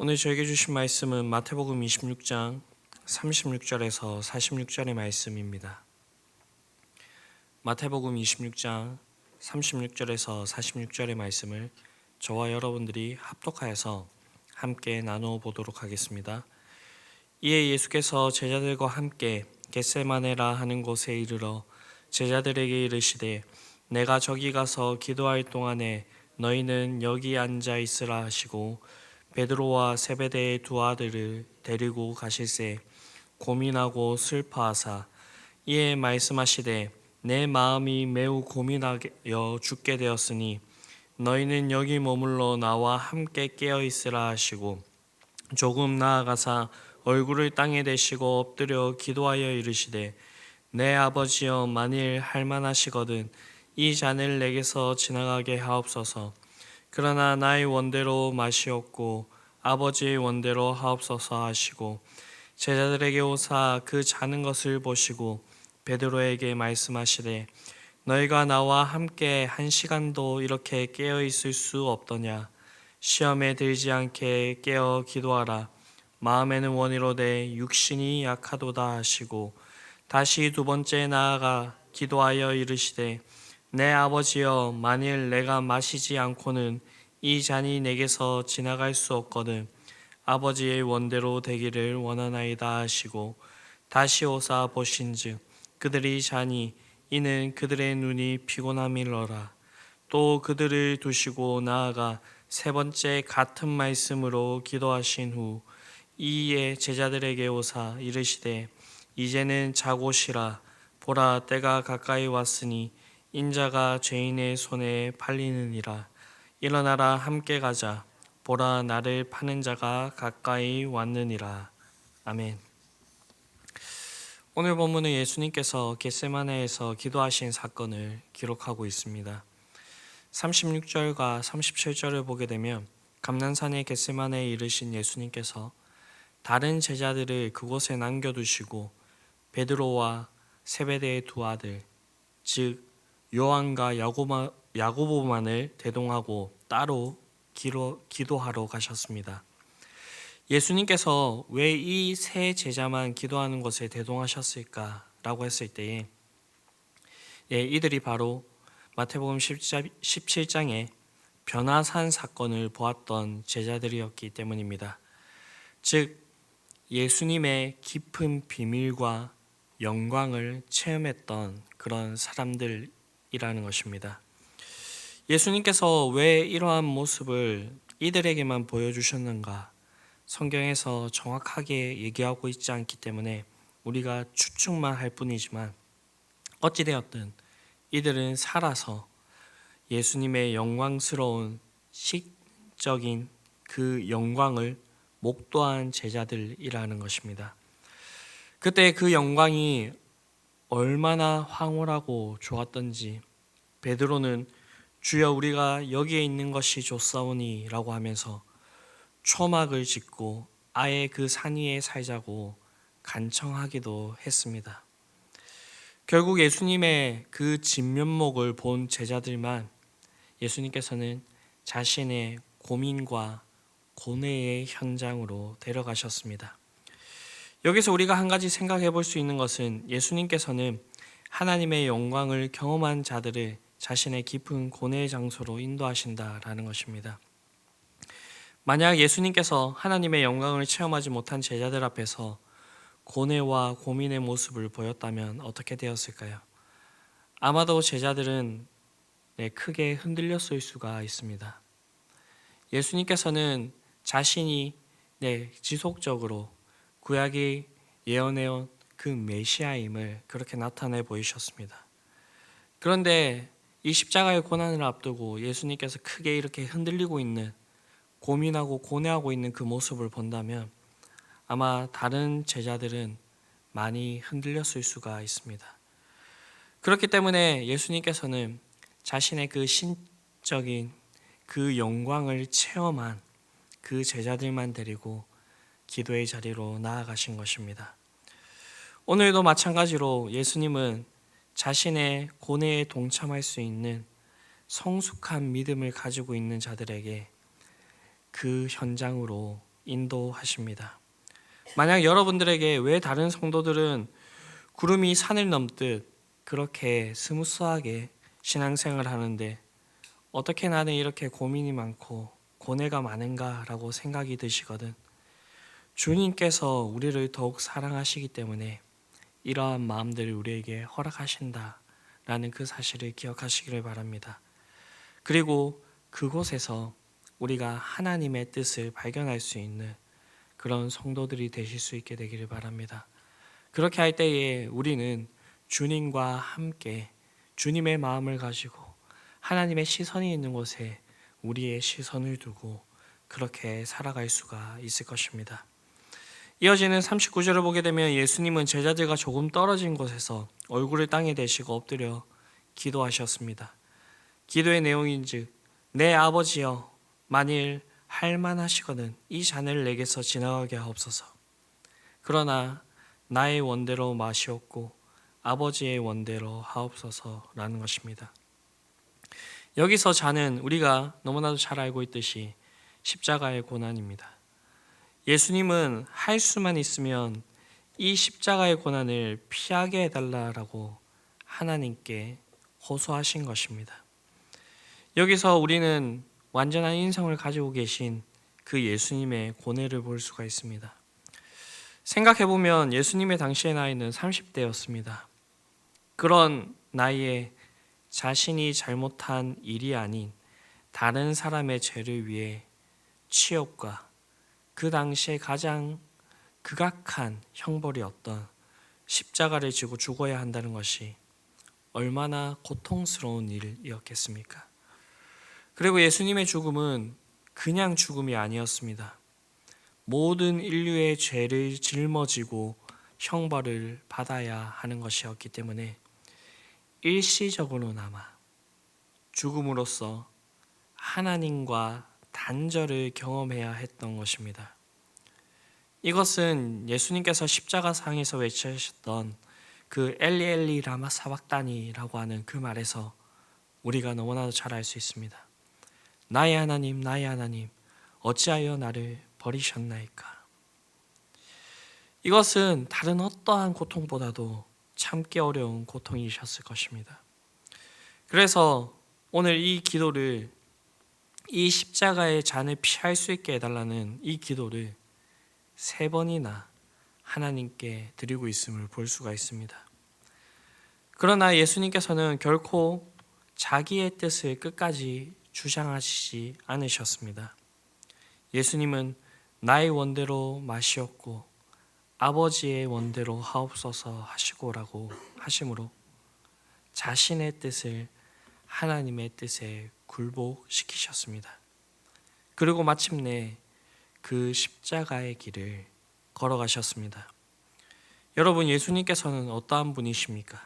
오늘 저에게 주신 말씀은 마태복음 26장 36절에서 46절의 말씀입니다. 마태복음 26장 36절에서 46절의 말씀을 저와 여러분들이 합독하여서 함께 나누어 보도록 하겠습니다. 이에 예수께서 제자들과 함께 겟세마네라 하는 곳에 이르러 제자들에게 이르시되 내가 저기 가서 기도할 동안에 너희는 여기 앉아 있으라 하시고 베드로와 세베대의 두 아들을 데리고 가실새 고민하고 슬퍼하사 이에 말씀하시되 내 마음이 매우 고민하여 죽게 되었으니 너희는 여기 머물러 나와 함께 깨어 있으라 하시고 조금 나아가사 얼굴을 땅에 대시고 엎드려 기도하여 이르시되 내 아버지여 만일 할만하시거든 이 잔을 내게서 지나가게 하옵소서. 그러나 나의 원대로 마시옵고 아버지의 원대로 하옵소서 하시고 제자들에게 오사 그 자는 것을 보시고 베드로에게 말씀하시되 너희가 나와 함께 한 시간도 이렇게 깨어 있을 수 없더냐. 시험에 들지 않게 깨어 기도하라. 마음에는 원이로되 육신이 약하도다 하시고 다시 두 번째 나아가 기도하여 이르시되 내 아버지여 만일 내가 마시지 않고는 이 잔이 내게서 지나갈 수 없거든 아버지의 원대로 되기를 원하나이다 하시고 다시 오사 보신즉 그들이 자니 이는 그들의 눈이 피곤함이러라. 또 그들을 두시고 나아가 세 번째 같은 말씀으로 기도하신 후 이에 제자들에게 오사 이르시되 이제는 자고 쉬라. 보라 때가 가까이 왔으니 인자가 죄인의 손에 팔리느니라. 일어나라 함께 가자. 보라 나를 파는 자가 가까이 왔느니라. 아멘. 오늘 본문은 예수님께서 겟세마네에서 기도하신 사건을 기록하고 있습니다. 36절과 37절을 보게 되면 감난산의 겟세마네에 이르신 예수님께서 다른 제자들을 그곳에 남겨두시고 베드로와 세베대의 두 아들 즉 요한과 야고보만을 대동하고 따로 기도하러 가셨습니다. 예수님께서 왜 이 세 제자만 기도하는 것에 대동하셨을까라고 했을 때에 이들이 바로 마태복음 17장에 변화산 사건을 보았던 제자들이었기 때문입니다. 즉 예수님의 깊은 비밀과 영광을 체험했던 그런 사람들이라는 것입니다. 예수님께서 왜 이러한 모습을 이들에게만 보여주셨는가? 성경에서 정확하게 얘기하고 있지 않기 때문에 우리가 추측만 할 뿐이지만 어찌되었든 이들은 살아서 예수님의 영광스러운 시적인 그 영광을 목도한 제자들이라는 것입니다. 그때 그 영광이 얼마나 황홀하고 좋았던지 베드로는 주여 우리가 여기에 있는 것이 좋사오니 라고 하면서 초막을 짓고 아예 그 산 위에 살자고 간청하기도 했습니다. 결국 예수님의 그 진면목을 본 제자들만 예수님께서는 자신의 고민과 고뇌의 현장으로 데려가셨습니다. 여기서 우리가 한 가지 생각해 볼 수 있는 것은 예수님께서는 하나님의 영광을 경험한 자들을 자신의 깊은 고뇌의 장소로 인도하신다라는 것입니다. 만약 예수님께서 하나님의 영광을 체험하지 못한 제자들 앞에서 고뇌와 고민의 모습을 보였다면 어떻게 되었을까요? 아마도 제자들은 크게 흔들렸을 수가 있습니다. 예수님께서는 자신이 지속적으로 구약이 예언해온 그 메시아임을 그렇게 나타내 보이셨습니다. 그런데 이 십자가의 고난을 앞두고 예수님께서 크게 이렇게 흔들리고 있는 고민하고 고뇌하고 있는 그 모습을 본다면 아마 다른 제자들은 많이 흔들렸을 수가 있습니다. 그렇기 때문에 예수님께서는 자신의 그 신적인 그 영광을 체험한 그 제자들만 데리고 기도의 자리로 나아가신 것입니다. 오늘도 마찬가지로 예수님은 자신의 고뇌에 동참할 수 있는 성숙한 믿음을 가지고 있는 자들에게 그 현장으로 인도하십니다. 만약 여러분들에게 왜 다른 성도들은 구름이 산을 넘듯 그렇게 스무스하게 신앙생활을 하는데 어떻게 나는 이렇게 고민이 많고 고뇌가 많은가라고 생각이 드시거든. 주님께서 우리를 더욱 사랑하시기 때문에 이러한 마음들을 우리에게 허락하신다라는 그 사실을 기억하시기를 바랍니다. 그리고 그곳에서 우리가 하나님의 뜻을 발견할 수 있는 그런 성도들이 되실 수 있게 되기를 바랍니다. 그렇게 할 때에 우리는 주님과 함께 주님의 마음을 가지고 하나님의 시선이 있는 곳에 우리의 시선을 두고 그렇게 살아갈 수가 있을 것입니다. 이어지는 39절을 보게 되면 예수님은 제자들과 조금 떨어진 곳에서 얼굴을 땅에 대시고 엎드려 기도하셨습니다. 기도의 내용인즉 내 아버지여 만일 할만하시거든 이 잔을 내게서 지나가게 하옵소서. 그러나 나의 원대로 마시옵고 아버지의 원대로 하옵소서라는 것입니다. 여기서 잔은 우리가 너무나도 잘 알고 있듯이 십자가의 고난입니다. 예수님은 할 수만 있으면 이 십자가의 고난을 피하게 해달라라고 하나님께 호소하신 것입니다. 여기서 우리는 완전한 인성을 가지고 계신 그 예수님의 고뇌를 볼 수가 있습니다. 생각해보면 예수님의 당시의 나이는 30대였습니다. 그런 나이에 자신이 잘못한 일이 아닌 다른 사람의 죄를 위해 치욕과 그 당시에 가장 극악한 형벌이 어떤 십자가를 지고 죽어야 한다는 것이 얼마나 고통스러운 일이었겠습니까? 그리고 예수님의 죽음은 그냥 죽음이 아니었습니다. 모든 인류의 죄를 짊어지고 형벌을 받아야 하는 것이었기 때문에 일시적으로나마 죽음으로써 하나님과 단절을 경험해야 했던 것입니다. 이것은 예수님께서 십자가상에서 외치셨던 그 엘리 엘리 라마 사박다니라고 하는 그 말에서 우리가 너무나도 잘 알 수 있습니다. 나의 하나님 어찌하여 나를 버리셨나이까. 이것은 다른 어떠한 고통보다도 참기 어려운 고통이셨을 것입니다. 그래서 오늘 이 기도를 이 십자가의 잔을 피할 수 있게 해달라는 이 기도를 3번이나 하나님께 드리고 있음을 볼 수가 있습니다. 그러나 예수님께서는 결코 자기의 뜻을 끝까지 주장하시지 않으셨습니다. 예수님은 나의 원대로 마시옵고 아버지의 원대로 하옵소서 하시고라고 하심으로 자신의 뜻을 하나님의 뜻에 굴복시키셨습니다. 그리고 마침내 그 십자가의 길을 걸어가셨습니다. 여러분, 예수님께서는 어떠한 분이십니까?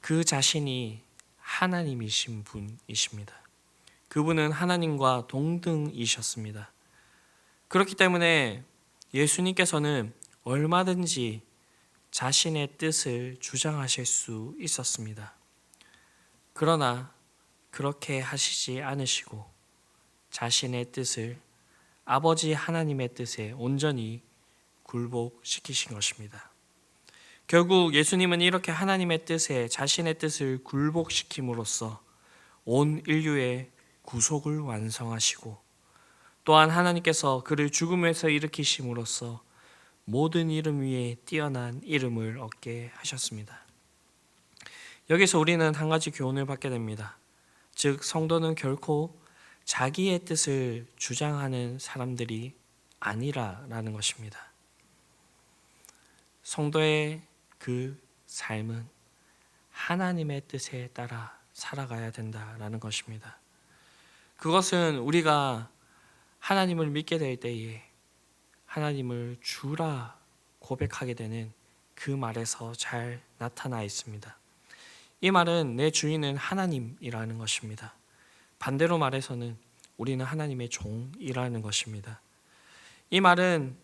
그 자신이 하나님이신 분이십니다. 그분은 하나님과 동등이셨습니다. 그렇기 때문에 예수님께서는 얼마든지 자신의 뜻을 주장하실 수 있었습니다. 그러나 그렇게 하시지 않으시고 자신의 뜻을 아버지 하나님의 뜻에 온전히 굴복시키신 것입니다. 결국 예수님은 이렇게 하나님의 뜻에 자신의 뜻을 굴복시킴으로써 온 인류의 구속을 완성하시고 또한 하나님께서 그를 죽음에서 일으키심으로써 모든 이름 위에 뛰어난 이름을 얻게 하셨습니다. 여기서 우리는 한 가지 교훈을 받게 됩니다. 즉 성도는 결코 자기의 뜻을 주장하는 사람들이 아니라라는 것입니다. 성도의 그 삶은 하나님의 뜻에 따라 살아가야 된다라는 것입니다. 그것은 우리가 하나님을 믿게 될 때에 하나님을 주라 고백하게 되는 그 말에서 잘 나타나 있습니다. 이 말은 내 주인은 하나님이라는 것입니다. 반대로 말해서는 우리는 하나님의 종이라는 것입니다. 이 말은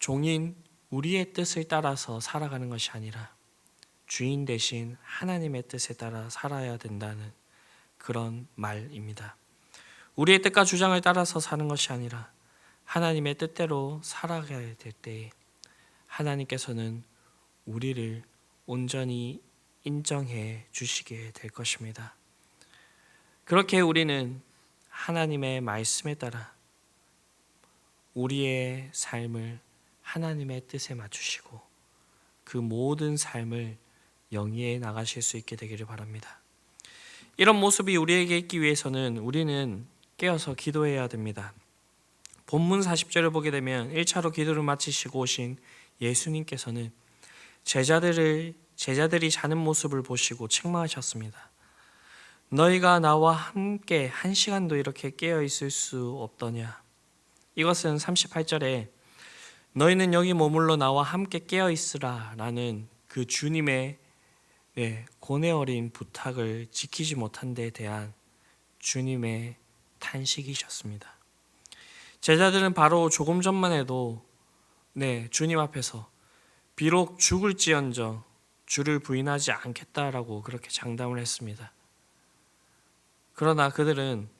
종인 우리의 뜻을 따라서 살아가는 것이 아니라 주인 대신 하나님의 뜻에 따라 살아야 된다는 그런 말입니다. 우리의 뜻과 주장을 따라서 사는 것이 아니라 하나님의 뜻대로 살아가야 될 때에 하나님께서는 우리를 온전히 인정해 주시게 될 것입니다. 그렇게 우리는 하나님의 말씀에 따라 우리의 삶을 하나님의 뜻에 맞추시고 그 모든 삶을 영위해 나가실 수 있게 되기를 바랍니다. 이런 모습이 우리에게 있기 위해서는 우리는 깨어서 기도해야 됩니다. 본문 40절을 보게 되면 1차로 기도를 마치시고 오신 예수님께서는 제자들이 자는 모습을 보시고 책망하셨습니다. 너희가 나와 함께 한 시간도 이렇게 깨어 있을 수 없더냐. 이것은 38절에 너희는 여기 머물러 나와 함께 깨어 있으라 라는 그 주님의 고뇌 어린 부탁을 지키지 못한 데 대한 주님의 탄식이셨습니다. 제자들은 바로 조금 전만 해도 주님 앞에서 비록 죽을지언정 주를 부인하지 않겠다라고 그렇게 장담을 했습니다. 그러나 그들은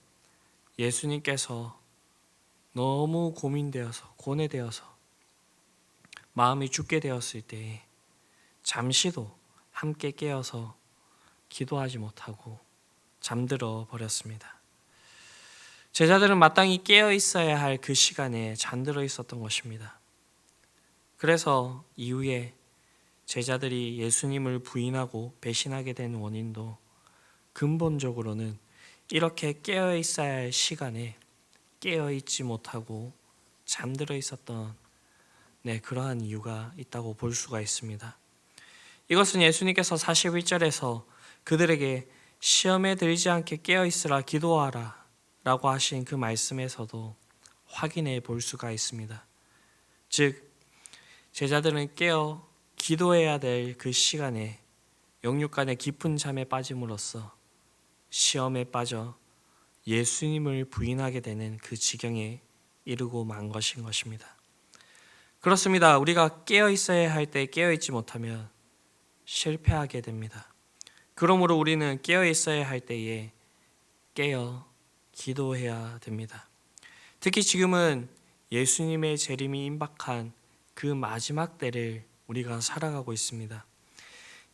예수님께서 너무 고민되어서 고뇌되어서 마음이 죽게 되었을 때에 잠시도 함께 깨어서 기도하지 못하고 잠들어 버렸습니다. 제자들은 마땅히 깨어 있어야 할 그 시간에 잠들어 있었던 것입니다. 그래서 이후에 제자들이 예수님을 부인하고 배신하게 된 원인도 근본적으로는 이렇게 깨어 있어야 할 시간에 깨어 있지 못하고 잠들어 있었던 그러한 이유가 있다고 볼 수가 있습니다. 이것은 예수님께서 41절에서 그들에게 시험에 들지 않게 깨어 있으라 기도하라 라고 하신 그 말씀에서도 확인해 볼 수가 있습니다. 즉 제자들은 깨어 기도해야 될 그 시간에 영육간의 깊은 잠에 빠짐으로써 시험에 빠져 예수님을 부인하게 되는 그 지경에 이르고 만 것인 것입니다. 그렇습니다. 우리가 깨어 있어야 할 때 깨어 있지 못하면 실패하게 됩니다. 그러므로 우리는 깨어 있어야 할 때에 깨어 기도해야 됩니다. 특히 지금은 예수님의 재림이 임박한 그 마지막 때를 우리가 살아가고 있습니다.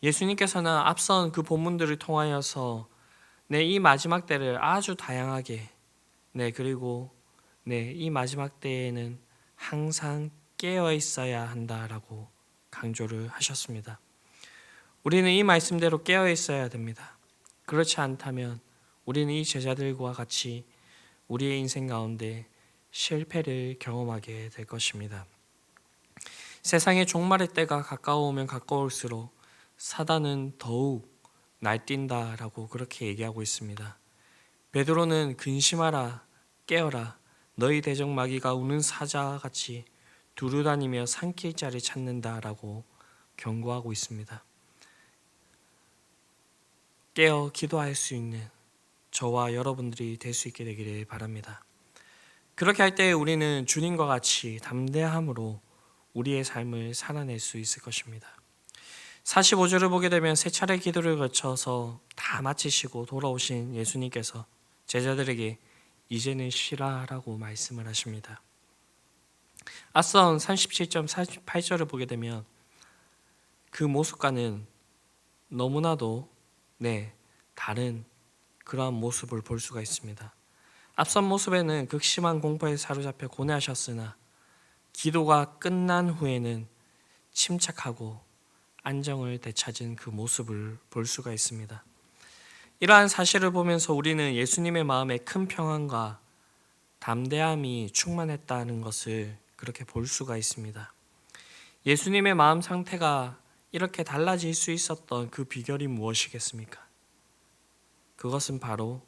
예수님께서는 앞선 그 본문들을 통하여서 이 마지막 때를 아주 다양하게 그리고 이 마지막 때에는 항상 깨어 있어야 한다라고 강조를 하셨습니다. 우리는 이 말씀대로 깨어 있어야 됩니다. 그렇지 않다면 우리는 이 제자들과 같이 우리의 인생 가운데 실패를 경험하게 될 것입니다. 세상의 종말의 때가 가까워오면 가까울수록 사단은 더욱 날뛴다라고 그렇게 얘기하고 있습니다. 베드로는 근심하라 깨어라 너희 대적 마귀가 우는 사자같이 두루다니며 삼킬 자를 찾는다라고 경고하고 있습니다. 깨어 기도할 수 있는 저와 여러분들이 될 수 있게 되기를 바랍니다. 그렇게 할 때 우리는 주님과 같이 담대함으로 우리의 삶을 살아낼 수 있을 것입니다. 45절을 보게 되면 세 차례 기도를 거쳐서 다 마치시고 돌아오신 예수님께서 제자들에게 이제는 쉬라라고 말씀을 하십니다. 앞선 37점 48절을 보게 되면 그 모습과는 너무나도 다른 그러한 모습을 볼 수가 있습니다. 앞선 모습에는 극심한 공포에 사로잡혀 고뇌하셨으나 기도가 끝난 후에는 침착하고 안정을 되찾은 그 모습을 볼 수가 있습니다. 이러한 사실을 보면서 우리는 예수님의 마음에 큰 평안과 담대함이 충만했다는 것을 그렇게 볼 수가 있습니다. 예수님의 마음 상태가 이렇게 달라질 수 있었던 그 비결이 무엇이겠습니까? 그것은 바로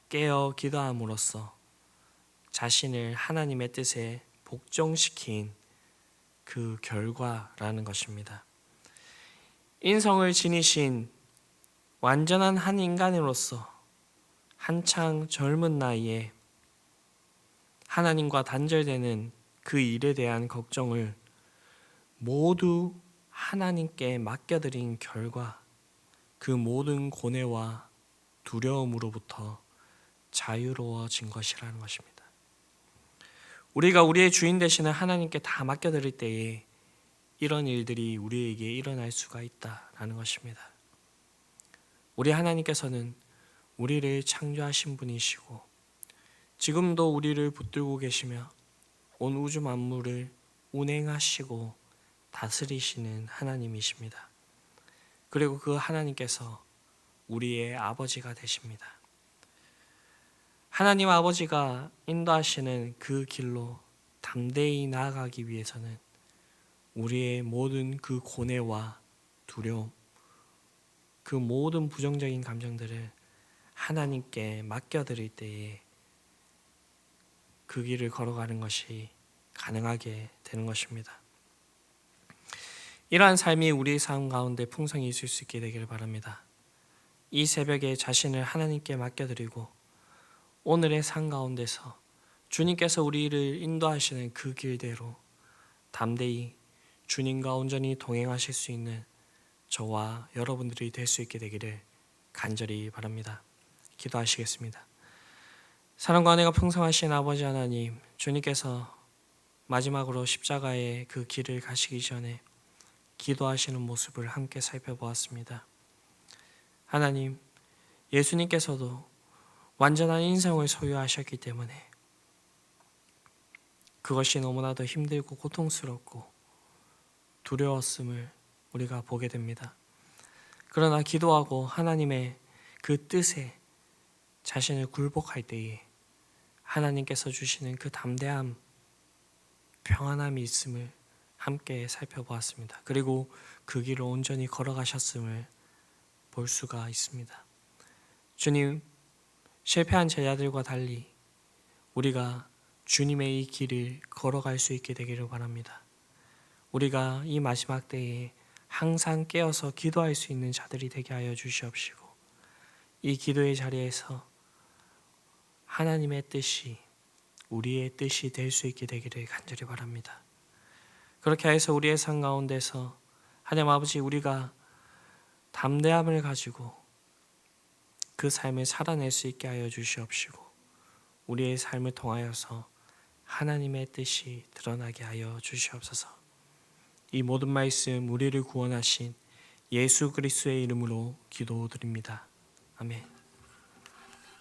깨어 기도함으로써 자신을 하나님의 뜻에 복종시킨 그 결과라는 것입니다. 인성을 지니신 완전한 한 인간으로서 한창 젊은 나이에 하나님과 단절되는 그 일에 대한 걱정을 모두 하나님께 맡겨드린 결과 그 모든 고뇌와 두려움으로부터 자유로워진 것이라는 것입니다. 우리가 우리의 주인 되시는 하나님께 다 맡겨드릴 때에 이런 일들이 우리에게 일어날 수가 있다라는 것입니다. 우리 하나님께서는 우리를 창조하신 분이시고 지금도 우리를 붙들고 계시며 온 우주 만물을 운행하시고 다스리시는 하나님이십니다. 그리고 그 하나님께서 우리의 아버지가 되십니다. 하나님 아버지가 인도하시는 그 길로 담대히 나아가기 위해서는 우리의 모든 그 고뇌와 두려움, 그 모든 부정적인 감정들을 하나님께 맡겨드릴 때에 그 길을 걸어가는 것이 가능하게 되는 것입니다. 이러한 삶이 우리의 삶 가운데 풍성히 있을 수 있게 되기를 바랍니다. 이 새벽에 자신을 하나님께 맡겨드리고 오늘의 삶 가운데서 주님께서 우리를 인도하시는 그 길대로 담대히 주님과 온전히 동행하실 수 있는 저와 여러분들이 될 수 있게 되기를 간절히 바랍니다. 기도하시겠습니다. 사랑과 은혜가 풍성하신 아버지 하나님, 주님께서 마지막으로 십자가의 그 길을 가시기 전에 기도하시는 모습을 함께 살펴보았습니다. 하나님, 예수님께서도 완전한 인생을 소유하셨기 때문에 그것이 너무나도 힘들고 고통스럽고 두려웠음을 우리가 보게 됩니다. 그러나 기도하고 하나님의 그 뜻에 자신을 굴복할 때에 하나님께서 주시는 그 담대함, 평안함이 있음을 함께 살펴보았습니다. 그리고 그 길을 온전히 걸어가셨음을 볼 수가 있습니다. 주님, 실패한 제자들과 달리 우리가 주님의 이 길을 걸어갈 수 있게 되기를 바랍니다. 우리가 이 마지막 때에 항상 깨어서 기도할 수 있는 자들이 되게 하여 주시옵시고 이 기도의 자리에서 하나님의 뜻이 우리의 뜻이 될 수 있게 되기를 간절히 바랍니다. 그렇게 해서 우리의 삶 가운데서 하나님 아버지 우리가 담대함을 가지고 그 삶을 살아낼 수 있게 하여 주시옵시고 우리의 삶을 통하여서 하나님의 뜻이 드러나게 하여 주시옵소서. 이 모든 말씀 우리를 구원하신 예수 그리스도의 이름으로 기도드립니다. 아멘.